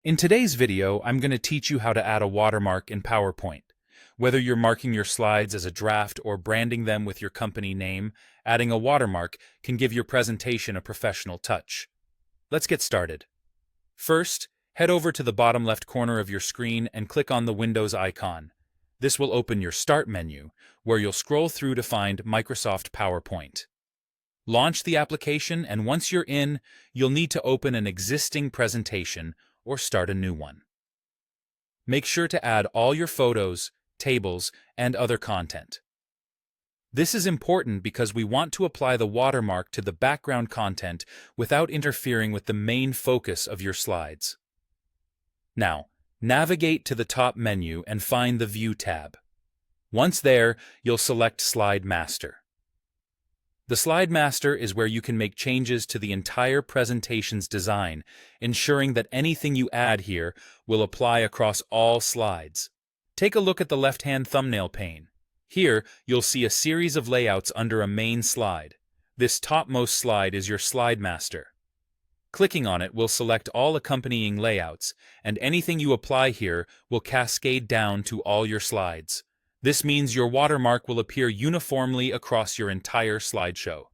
In today's video, I'm going to teach you how to add a watermark in PowerPoint. Whether you're marking your slides as a draft or branding them with your company name, adding a watermark can give your presentation a professional touch. Let's get started. First, head over to the bottom left corner of your screen and click on the Windows icon. This will open your Start menu, where you'll scroll through to find Microsoft PowerPoint. Launch the application, and once you're in, you'll need to open an existing presentation or start a new one. Make sure to add all your photos, tables, and other content. This is important because we want to apply the watermark to the background content without interfering with the main focus of your slides. Now, navigate to the top menu and find the View tab. Once there, you'll select Slide Master. The Slide Master is where you can make changes to the entire presentation's design, ensuring that anything you add here will apply across all slides. Take a look at the left-hand thumbnail pane. Here, you'll see a series of layouts under a main slide. This topmost slide is your Slide Master. Clicking on it will select all accompanying layouts, and anything you apply here will cascade down to all your slides. This means your watermark will appear uniformly across your entire slideshow.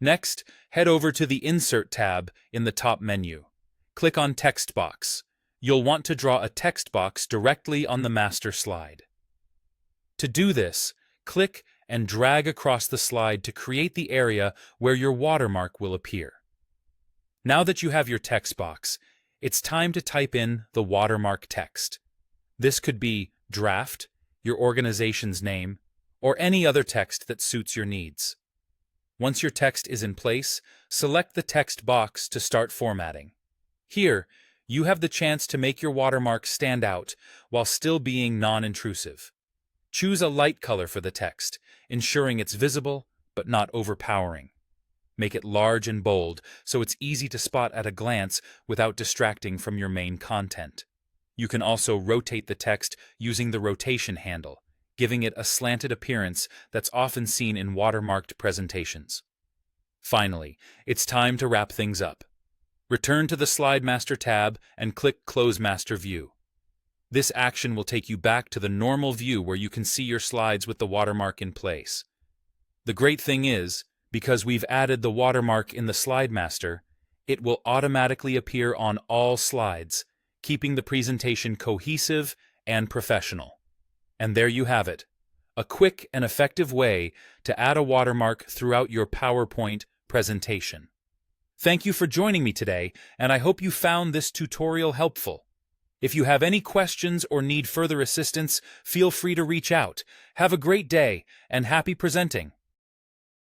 Next, head over to the Insert tab in the top menu. Click on Text Box. You'll want to draw a text box directly on the master slide. To do this, click and drag across the slide to create the area where your watermark will appear. Now that you have your text box, it's time to type in the watermark text. This could be draft, your organization's name, or any other text that suits your needs. Once your text is in place, select the text box to start formatting. Here, you have the chance to make your watermark stand out while still being non-intrusive. Choose a light color for the text, ensuring it's visible but not overpowering. Make it large and bold so it's easy to spot at a glance without distracting from your main content. You can also rotate the text using the rotation handle, giving it a slanted appearance that's often seen in watermarked presentations. Finally, it's time to wrap things up. Return to the Slide Master tab and click Close Master View. This action will take you back to the normal view where you can see your slides with the watermark in place. The great thing is, because we've added the watermark in the Slide Master, it will automatically appear on all slides, keeping the presentation cohesive and professional. And there you have it, a quick and effective way to add a watermark throughout your PowerPoint presentation. Thank you for joining me today, and I hope you found this tutorial helpful. If you have any questions or need further assistance, feel free to reach out. Have a great day, and happy presenting!